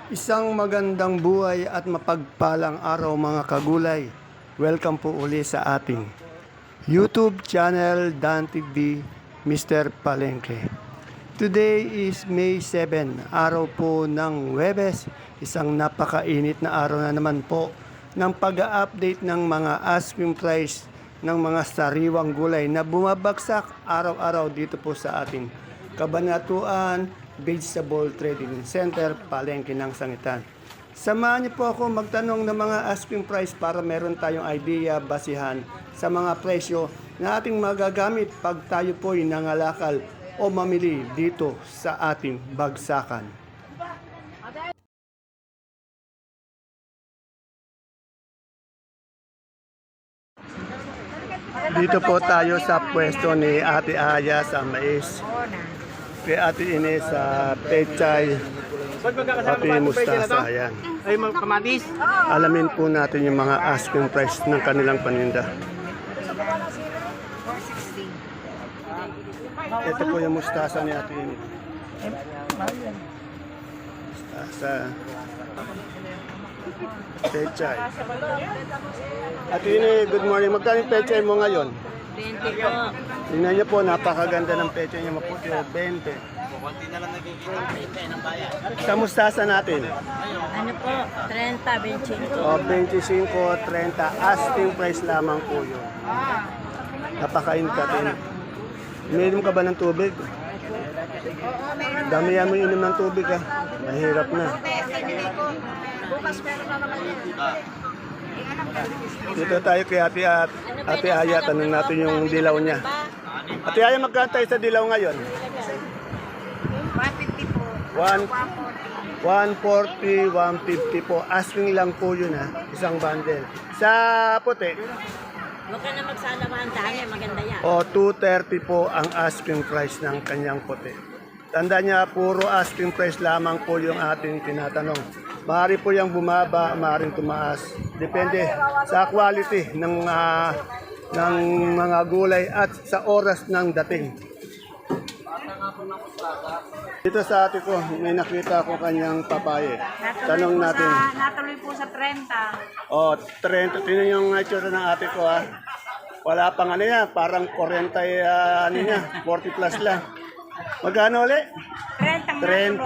Isang magandang buhay at mapagpalang araw mga kagulay. Welcome po uli sa ating YouTube channel Dan TV Mr. Palengke. Today is May 7, araw po ng Huwebes. Isang napakainit na araw na naman po ng pag-update ng mga asking price ng mga sariwang gulay na bumabagsak araw-araw dito po sa ating Kabanatuan Vegetable Trading Center, Palengke ng Sangitan. Samahan niyo po ako magtanong ng mga asking price para meron tayong idea, basihan sa mga presyo na ating magagamit pag tayo po'y nangalakal o mamili dito sa ating bagsakan. Dito po tayo sa pwesto ni Ate Aya sa mais. Kay Ate Ines sa pechay, Ate Mustasa, ayan. Ay, mga kamatis. Alamin po natin yung mga asking price ng kanilang paninda. 460. Ito po yung mustasa ni Ate Ines. Mustasa. Pechay. Ate Ines, good morning. Magkano yung pechay mo ngayon? 20 po. Tingnan niyo po, napakaganda ng pechay niya, maputi, 20. Sa mustasa natin, Ano po? 30, 25. o 25, 30, asking price lamang po yun. Napakain ka din. Uminom ka ba ng tubig? Damihan mo inom ng tubig ha. Mahirap na. Bukas meron na naman yan. Dito tayo kay Ate Aya, tanong natin yung dilaw niya. Ate Aya, magkano tayo sa dilaw ngayon? 150 po. 140, 150 po. Asking lang po yun ha. Isang bundle. Sa puti, Huwag ka na magsalaman dahil maganda yan. o 230 po ang asking price ng kanyang puti. Tanda niya, puro asking price lamang po yung ating tinatanong. Maaari po yung bumaba, maaaring tumaas. Depende sa quality ng mga gulay at sa oras ng dating. Dito sa ate ko, may nakita ko kanyang papaye. Tanong natin. Natuloy po sa 30. Oh, 30. Tingnan yung itsura ng ate ko ha. Wala pang ano yan, parang 40 ano niya, 40 plus lang. Magkano ulit? 30 30.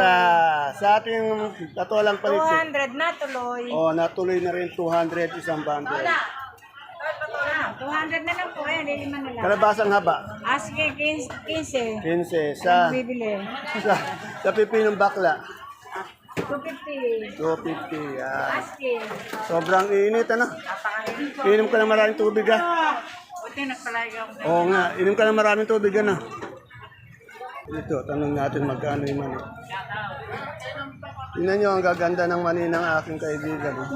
Sa ating katuwalang paligid. 200 natuloy. Oh, natuloy na rin 200 isang bundle. 200 na lang po. Ayan, liliman na lang. Kalabasang haba, Aske 15. 15. Sa, Bibili. sa, sa pipinong bakla, 250. 250. Yan. Aske. Sobrang init, ano? Napakain po. Inom ka na maraming tubig, ha? Buti nagpalagi ako. Oo nga, inom ka na maraming tubig, ano? Dito, tanong natin magkano yung mani. Tingnan nyo, ang gaganda ng mani ng aking kaibigan. Oh.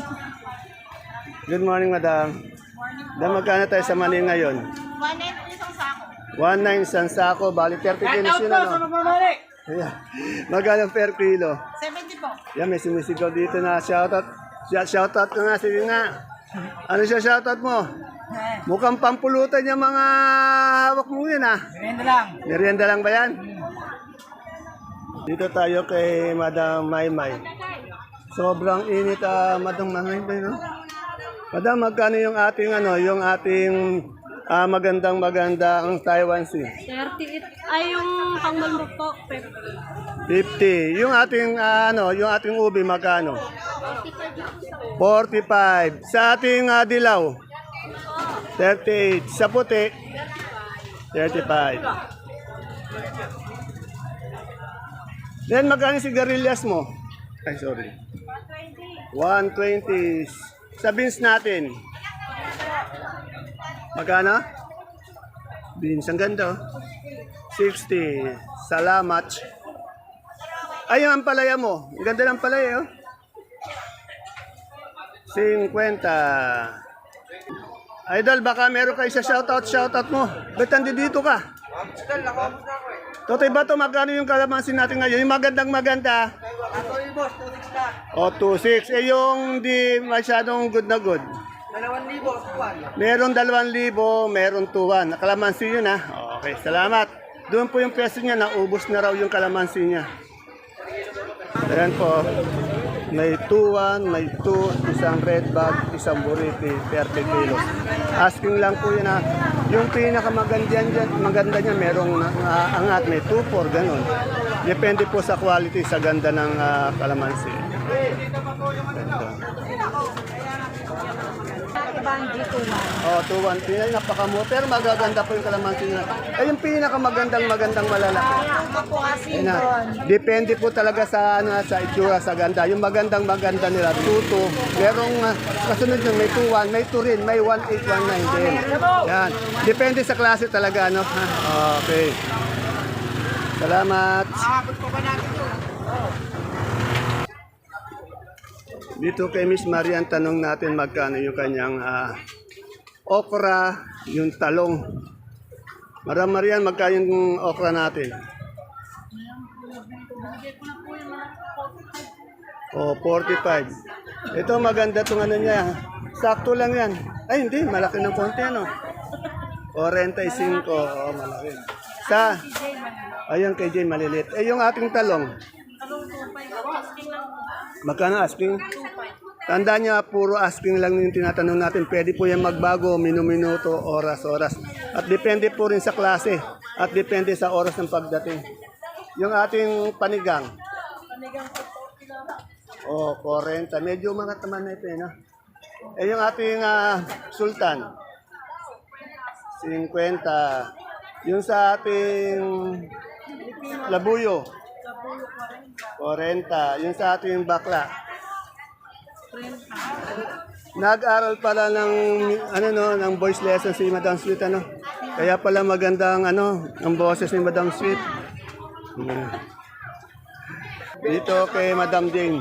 Good morning, madam. Madam, magkano tayo sa mani ngayon? 190 isang sako. 1.9 isang sako, bali 30 kilos yun, ano? Ayan. Magkano per kilo? 70 po. Yan, may sumisigaw dito na shoutout. Shoutout ka nga, sige nga. Ano siya shoutout mo? Mukhang pampulutan yung mga hawak mo yun, ha? Merienda lang. Merienda lang ba yan? Dito tayo kay Madam Maymay. Sobrang init, Madam Maymay, no? Madam, magkano yung ating, magandang Taiwan Sea? 38. Ay, yung pangmalmok po. 50. Yung ating, yung ating ubi, magkano? 45. Sa ating dilaw? 38. Sa puti? 35. Then, magkano sigarilyas mo? Ay, sorry. 120. Sa beans natin? Magkano? Beans, ang ganda, oh. 60. Salamat. Ay, yung ampalaya mo. Ang ganda ng palaya, oh. 50. Idol, baka meron kayo sa shoutout mo. Ba't dito ka? Totoy ba ito? Magkano yung kalamansi natin ngayon? Yung maganda. O, 2.6. Eh, yung di masyadong good na good. 2,000. Meron 2,000, meron 2,100. Kalamansi yun, ha? Okay, salamat. Doon po yung presyo niya, naubos na raw yung kalamansi niya. Ayan po. May 2-1, may 2, isang red bag, isang buriti, 30 kilos. Asking lang po yun ha. Yung maganda niya, merong angat, may 2-4, ganun. Depende po sa quality, sa ganda ng kalamansi. Ito. Oh, 2-1. Pinay, napakamu. Pero magaganda po yung kalamansi niya. Ay, yung pinakamagandang malalaki. Ayun na. Depende po talaga sa sa itsura, sa ganda. Yung maganda nila, 2-2. Merong kasunod yun, may 2-1, may 2 rin, may 1-8, 1-9 din. Yan. Depende sa klase talaga, no? Okay. Salamat. Dito kay Miss Marian, tanong natin magkano yung kanyang okra, yung talong. Marian, magkano yung okra natin? Oh, 45. Ito maganda itong ano niya. Sakto lang yan. Ay, hindi. Malaki ng konti, ano? 45. Oh, malaki. Ayun kay Jay, maliliit. Eh, yung ating talong. Magkano asking? Tandaan niya, puro asking lang yung tinatanong natin. Pwede po yan magbago, minuto, oras. At depende po rin sa klase. At depende sa oras ng pagdating. Yung ating panigang. Oh, 40. Medyo mga taman na ito, no? Eh, yung ating sultan. 50. Yung sa ating labuyo. 40. Yung sa ating bakla. Nag-aral pala ng voice lesson si Madam Sweet, ano. Kaya pala magandang ang boses ni Madam Sweet. Dito kay Madam Jane.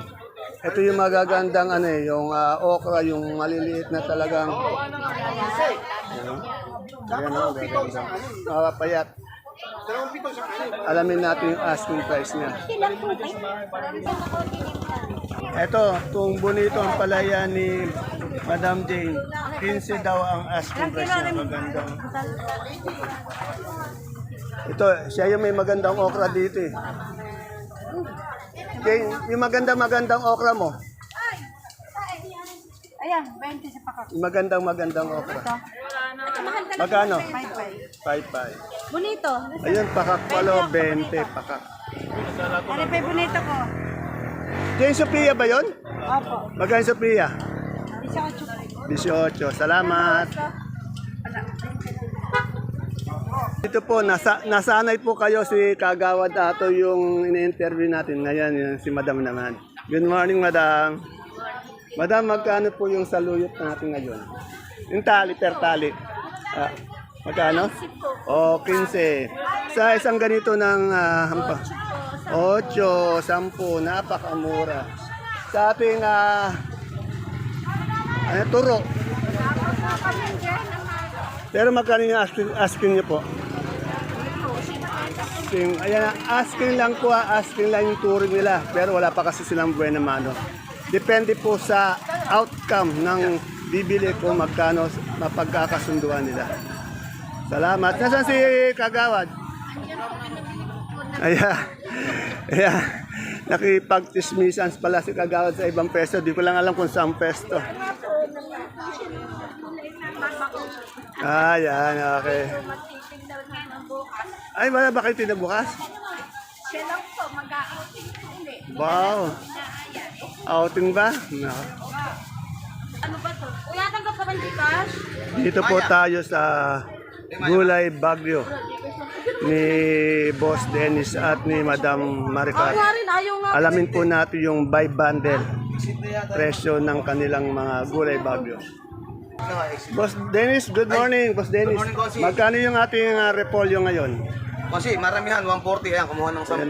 Ito yung magagandang yung okra, yung maliliit na talagang payat. Alamin natin yung asking price niya. Ito, itong bonito ang palaya ni Madam Jane. 15 daw ang asking price niya. Magandang. Ito, siya yung may magandang okra dito eh. Jane, yung magandang okra mo. Ayan, 20 sa pakak. Yung magandang okra. Magkano? 5-5. Bonito. Ayun, pakak palo, 20 pakak. Ano pa yung bonito ko? Jane Sophia ba yun? Opo. Magkano Sophia? 18. 18. Salamat. Dito po, nasanay po kayo si Kagawad Ato yung ini-interview natin ngayon, yung si Madam naman. Good morning, Madam. Madam, magkano po yung saluyot natin ngayon? Yung tali, per tali. Magkano? O, 15. Sa isang ganito ng 8, 10, napakamura. Sa ating turo. Pero magkano yung asking niyo po? Ayan, asking lang po, asking lang yung turing nila. Pero wala pa kasi silang buwan na mano. Depende po sa outcome ng bibili kung magkano mapagkakasunduan nila. Salamat. Nasaan si Kagawad? Ayan. Nakipag-tismisans pala si Kagawad sa ibang pesto. Di ko lang alam kung saan pesto. Ayan, okay. Ay, wala ba kayo tinabukas? Siya lang po, mag-outing po ulit. Wow. Outing ba? No. Ano ba to? Kuya, tanggap ka ba ng cash? Dito po tayo sa Gulay Bagyo ni Boss Dennis at ni Madam Maricar. Alamin po natin yung buy bundle presyo ng kanilang mga Gulay Bagyo. Boss Dennis, good morning. Boss Dennis, Good morning, Bossy. magkano yung ating repolyo ngayon? Kasi maramihan, 140 yan, kumuha ng 10.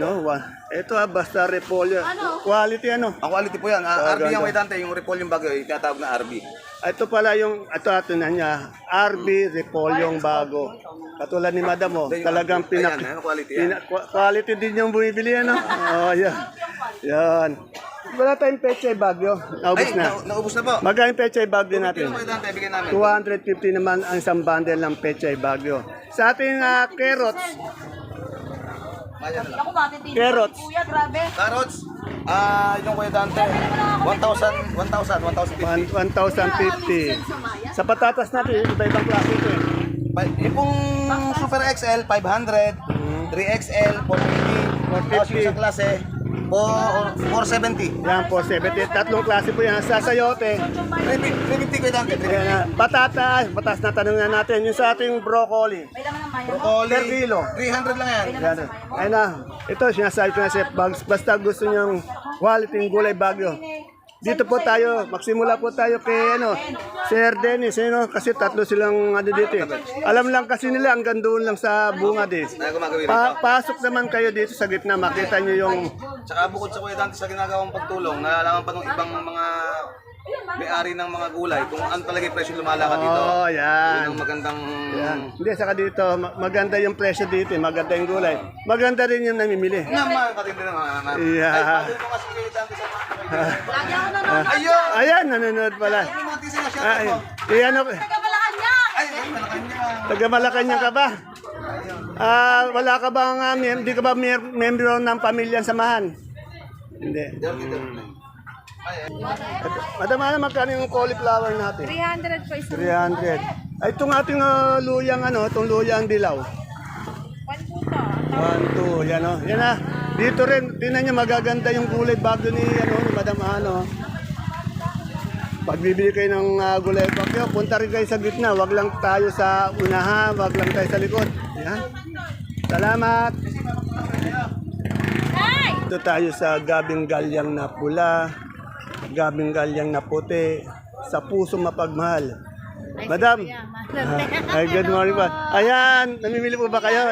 Ito basta repolyo. Quality ano? Ang quality po yan, RB ganda. yung may dante, yung repol yung bago, itatawag na RB. Ito pala yung, ito na niya, RB Repolyong Bago. Katulad ni Madam mo, talagang Ayan, quality yan. quality din yung bumibili, ano? Oh, yan. Yan. Wala tayong pechay bagyo. Naubos Ay, na. naubos na po. Magkano yung pechay bagyo natin? Yung may dante, bigyan namin. 250 naman ang isang bundle ng pechay bagyo. Sa ating carrots, Ako ba, titigil? carrots, Kuya, grabe. Carrots, Yung Kuya Dante, 1,050. 1,050. Sa patatas natin, iba-ibang klase ito eh. Yung pong Super XL, 500. 3XL, 450. Tapos yung isang klase, 470. Yan, 470. Tatlong klase po yan. Sa sayote, 350 Kuya Dante. ayan na. Patatas na tanong na natin. Yung sa ating broccoli. Broccoli, Per kilo. 300 lang yan. Yan. Ayun na. Ito, sinasabi ko na Chef Bugs. Basta gusto niyang quality ng gulay bagyo. Dito po tayo, magsimula po tayo kay Sir Dennis, kasi tatlo silang dito eh. Alam lang kasi nila hanggang doon lang sa bunga din. Kaya gumagawin Pasok naman kayo dito sa gitna, makita niyo yung Tsaka bukod sa Kuya Dante sa ginagawang pagtulong, nalalaman pa ng ibang mga may-ari ng mga gulay kung ano talaga yung presyo lumalakad dito. Oh, Yun yan. ang magandang... Yan. Hindi, saka dito, maganda yung presyo dito, maganda yung gulay. Maganda rin yung namimili. Naman, katindi naman. Yeah. Ay, pagod ko kasi Kuya Dante sa mga Lagi ako nanonood. Ayun! Ayan, nanonood pala. Ano yung mga tisa na siya? Ay, iyan Taga Malacanang. Ay, malakanya. taga Malacanang ka ba? Wala ka bang, hindi ka ba membro ng pamilyang samahan? Hindi. Madam, magkano yung cauliflower natin? 300 po isang 300. Ay, itong ating luyang, itong luyang dilaw. 1, 2, yan o. Yan na. Dito rin, tingnan niyo magaganda yung gulay bago ni Madam Pag bibili kayo ng gulay bagyo, punta rin kayo sa gitna. Wag lang tayo sa unahan, wag lang tayo sa likod. Yan. Salamat. Dito tayo sa gabing galyang na pula, gabing galyang na puti, sa puso mapagmahal. Madam, ay good morning po. Ayan, namimili po ba kayo?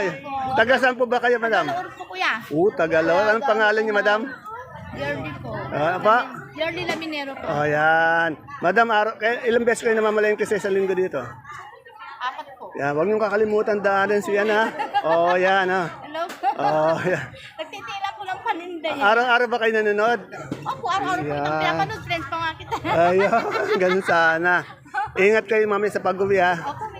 Taga saan po ba kayo, madam? po kuya. Tagalawar. Anong pangalan niyo, madam? Yearly po. Apa? Yearly Laminero po. Ayan. Madam, ilang beses kayo namamalayan kasi sa linggo dito? 4 po. Yan, huwag niyong kakalimutan daanan siya na. Yan Hello po. Yan. Nagtitila po ng paninda niya. Araw-araw ba kayo nanonood? Opo, araw-araw po itong pinapanood. Friends pa nga kita. Ayun, ganun sana. Ingat kayo mami sa pag-uwi ha.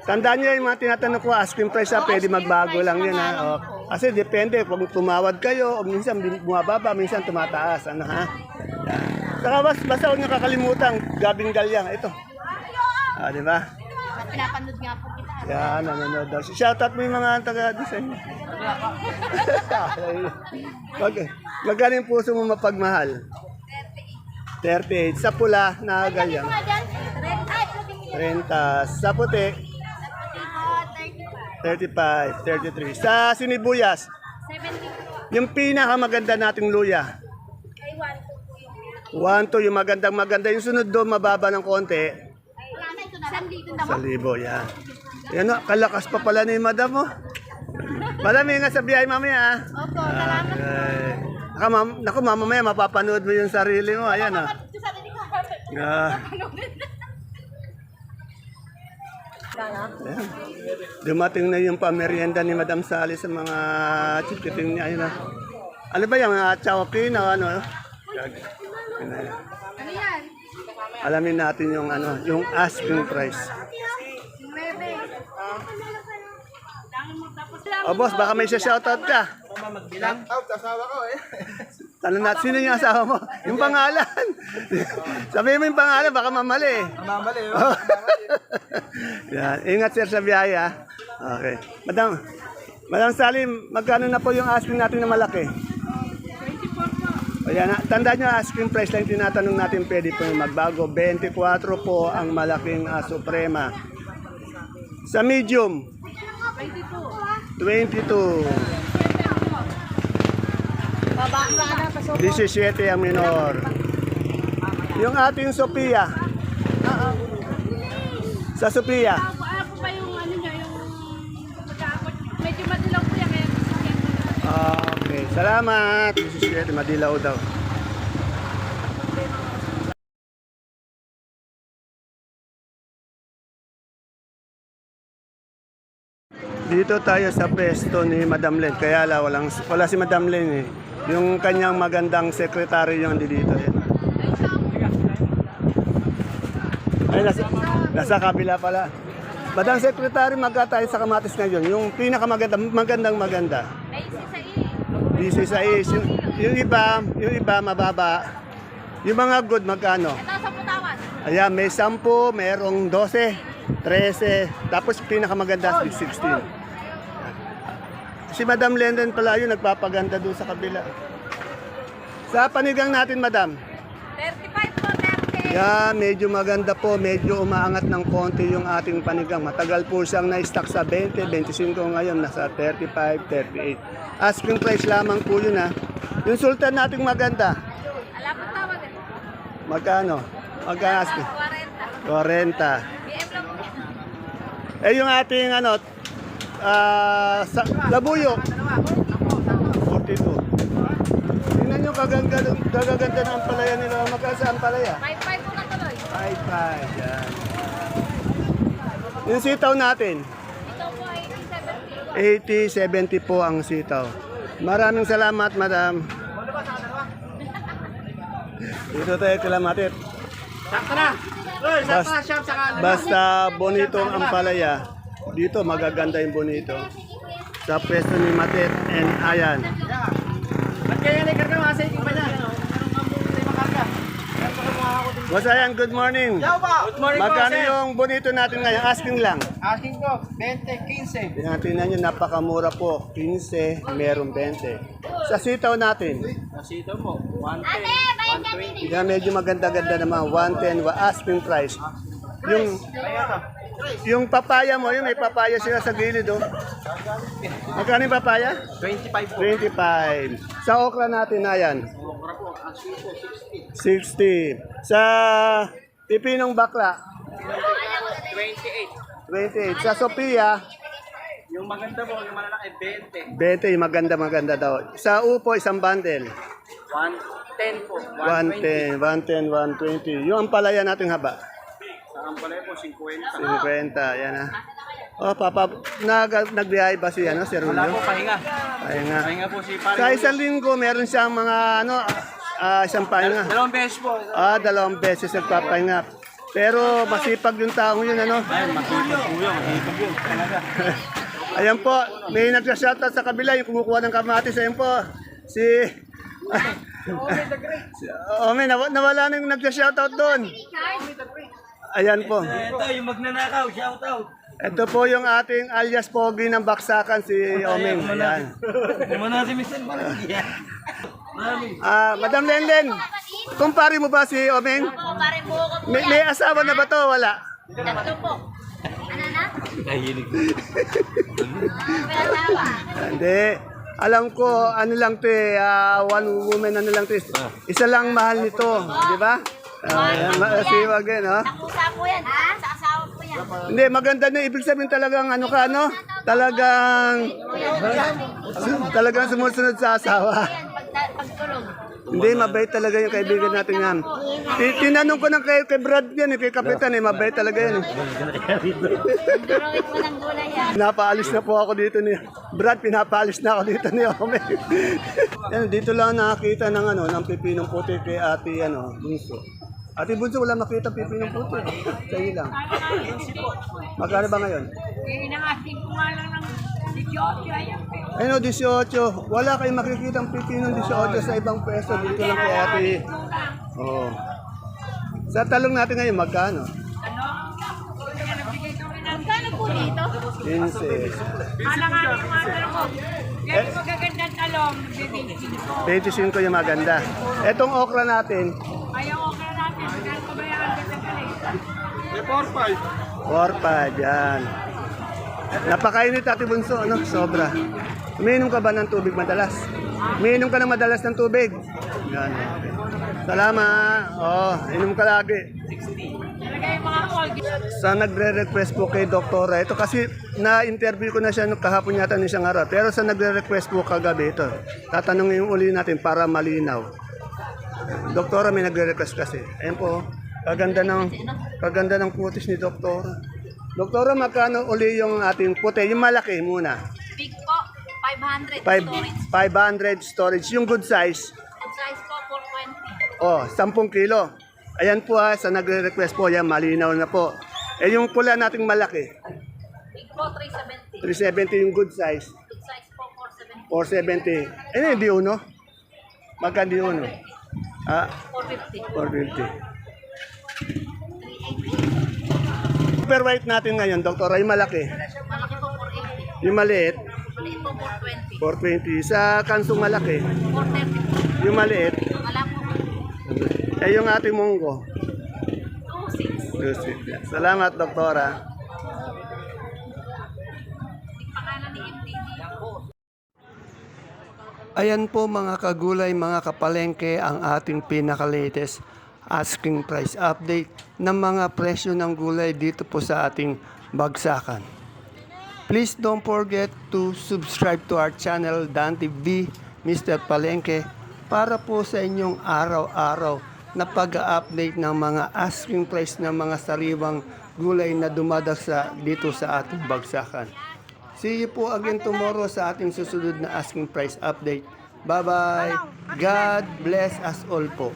Tandaan niyo yung mga tinatanong ko, asking price ha, pwede magbago lang yun ha. Kasi depende, kung tumawad kayo, o minsan bumababa, minsan tumataas. Ha? Saka basta huwag niyo kakalimutan, gabing galyang. Ito. Di ba? Pinapanood nga po kita. Yan, nanonood daw. Shoutout mo yung mga taga-design. Magkano yung puso mo mapagmahal? 38. Sa pula, na galyang. 30. Sa puti, 35, 33. Sa sinibuyas, 70. yung pinakamaganda nating luya. 1, 2 yung magandang-maganda. Yung sunod doon, mababa ng konti. Wala na ito na lang. Sa libo, yan. Yan o, kalakas pa pala ni madam mo. Madam, ingat sa biyahe mamaya. Opo, salamat. Naku, mamaya mapapanood mo yung sarili mo. Ayan o. Ayan. Dumating na yung pamerienda ni Madam Sally sa mga chikiting niya. Ayun, ano ba yung chowking na ano? Ano yan? Alamin natin yung yung asking price. Boss, baka may shoutout ka. Out, asawa ko eh. Tanong natin, sino yung asawa mo? Yung pangalan. Sabihin mo yung pangalan, baka mamali. Mamali Yan. Ingat sir sa biyahe ha. Okay. Madam Salim, magkano na po yung asking natin na malaki? 24 po. Ayan, tandaan nyo, asking price lang tinatanong natin, pwede po yung magbago. 24 po ang malaking Suprema. Sa medium? 22. 17 ang minor. Yung ating Sophia. Sa Sophia. Ano po ba yung ano niya, yung pagkaakot niya? Medyo madilaw po yan, kaya sasakyan ko na. Okay, salamat. 17, madilaw daw. Dito tayo sa pwesto ni Madam Len. Kaya wala si Madam Len eh. Yung kanyang magandang sekretary yung andi dito. Ay, nasa kabila pala. Madam Secretary, tayo sa kamatis ngayon. Yung pinakamaganda, maganda. May isa sa Busy sa is. yung iba mababa. Yung mga good magkano? Ito sa putawan. Ayan, may 10, mayroong 12, 13, tapos pinakamaganda 16. Si Madam Lenden pala yun, nagpapaganda doon sa kabila. Sa panigang natin, Madam. 35 po, 30. Yan, medyo maganda po, medyo umaangat ng konti yung ating panigang. Matagal po siyang na-stock sa 20, 25 ngayon, nasa 35, 38. Asking price lamang po yun ha. Yung sultan nating maganda, Alam po tawag. magkano? Magkano asking? 40. 40. BM lang po. Eh yung ating ano, labuyo, 42. Tingnan nyo, kagaganda ng ampalaya nila. Magkano sa ampalaya? 5-5 po na tuloy. 5-5, yan. Yung sitaw natin, Ito po ay 70. 80-70 po ang sitaw. Maraming salamat, madam. Dito tayo kilamatit. Basta bonito ang ampalaya, dito magaganda yung bonito. Sa pwesto ni Matit and Ayan. Boss Ayan, good morning. Good morning Magkano po, sir. yung bonito natin ngayon? Asking lang. Asking ko, 20, 15. Tingnan nyo, napakamura po. 15, meron 20. Sa sitaw natin, Nasito mo, 110, 120. yan medyo maganda-ganda naman. 110, asking price. Yung papaya mo, yung may papaya sila sa gilid, oh. Magkano yung papaya? 25 po. 25. Sa okra natin na yan, Okra po, asking ko, 60. 60. Sa pipinong bakla, 28. 28. Sa Sophia, Yung maganda po, yung malalaki, 20. 20. Maganda daw. Sa upo, isang bundle. 110 po, 110, 120. 120. Yung ampalaya natin haba. Sa ampalay po, 50. 50, yan ha. Oh, nagbiyahe ba si si Rulio? Wala po, pahinga. Pahinga. Pahinga po si Pare. Sa isang linggo, meron siyang mga isang pahinga. Dalawang beses po. 2 beses nagpapahinga. Pero masipag yung taong yun, ano? Ayun, masipag po yun, masipag yun. Talaga. Ayan po, may nagsa-shoutout sa kabila, yung kumukuha ng kamatis. Ayan po, si... nawala na yung nagsa-shoutout doon. Ayan po. Ito, yung magnanakaw, shout out. Ito po yung ating alias Pogi ng Baksakan, si Omeng. Ayan. Kumana si Mr. Palagi. Mami. Madam Lenden, kumpare mo ba si Omeng? Ako, pare buho ko po May asawa na ba to? Wala. Tatlo po. Ano na? Nahilig. May asawa. Hindi. Alam ko, ano lang to one woman ano lang to. Isa lang mahal nito, di ba? Siwag din, no? Nakusa po yan. Ha? Sa asawa po yan. Hindi, maganda na. Ibig sabihin talagang ano ka, no? Talagang sumusunod sa asawa. Yan, pagtulog. Hindi, mabait talaga yung kaibigan natin yan. Tinanong ko ng kay Brad yan, kay Kapitan, mabait talaga yan. Durungit mo ng gulay yan. Pinapaalis na po ako dito ni Brad, pinapaalis na ako dito ni Ome. Yan, dito lang nakakita ng pipinong puti kay Ate Bunso. Ate Bunso, wala makita pipinong puti. Sa iyo lang. Magkano ba ngayon? Inangasing ko nga lang ng 18. Ayan po. Ayun, 18. Wala kayong makikita ang pipinong 18 sa ibang pwesto. Dito lang kay Ate. Oo. Sa talong natin ngayon, magkano? Magkano po dito? 15. Alang-alang yung mga talong ko. Yan yung magagandang talong. 25. 25 yung maganda. Etong okra natin, Ayaw ko na natin. Kaya kabayaran ka sa galing. 4-5, yan. Napakainit Ate Bunso, sobra. Umiinom ka ba ng tubig madalas? Umiinom ka ng madalas ng tubig? Yan. Salamat. Inom ka lagi. Talaga yung mga cold. Sa nagre-request po kay Doktora, ito kasi na-interview ko na siya kahapon yata ng isang araw. Pero sa nagre-request po kagabi ito, tatanungin uli natin para malinaw. Doktora, may nagre-request kasi. Ayan po, kaganda ng kutis ni Doktora. Doktora, magkano uli yung ating puti? Yung malaki muna. Big po, 500 storage. 500 storage. Yung good size, Good size po, 420. 10 kilo. Ayan po sa nagre-request po, yan, malinaw na po. Yung pula nating malaki, Big po, 370. 370 yung good size, Good size po, 470. 470. Hindi uno. Magkano yun? Ah, 450. 450. Super white natin ngayon, Dr. Ay malaki. Malaki po 480. Yung maliit, Maliit po 420. 420. Sa kansong malaki, 430. yung maliit, Wala po. yung ating munggo. 26. Salamat, Doktora. Pangalan ni MD. Ayan po mga kagulay, mga kapalengke, ang ating pinaka-latest asking price update ng mga presyo ng gulay dito po sa ating bagsakan. Please don't forget to subscribe to our channel, Dan TV, Mr. Palengke, para po sa inyong araw-araw na pag-update ng mga asking price ng mga sariwang gulay na dumadagsa dito sa ating bagsakan. See you po again tomorrow sa ating susunod na asking price update. Bye-bye. God bless us all po.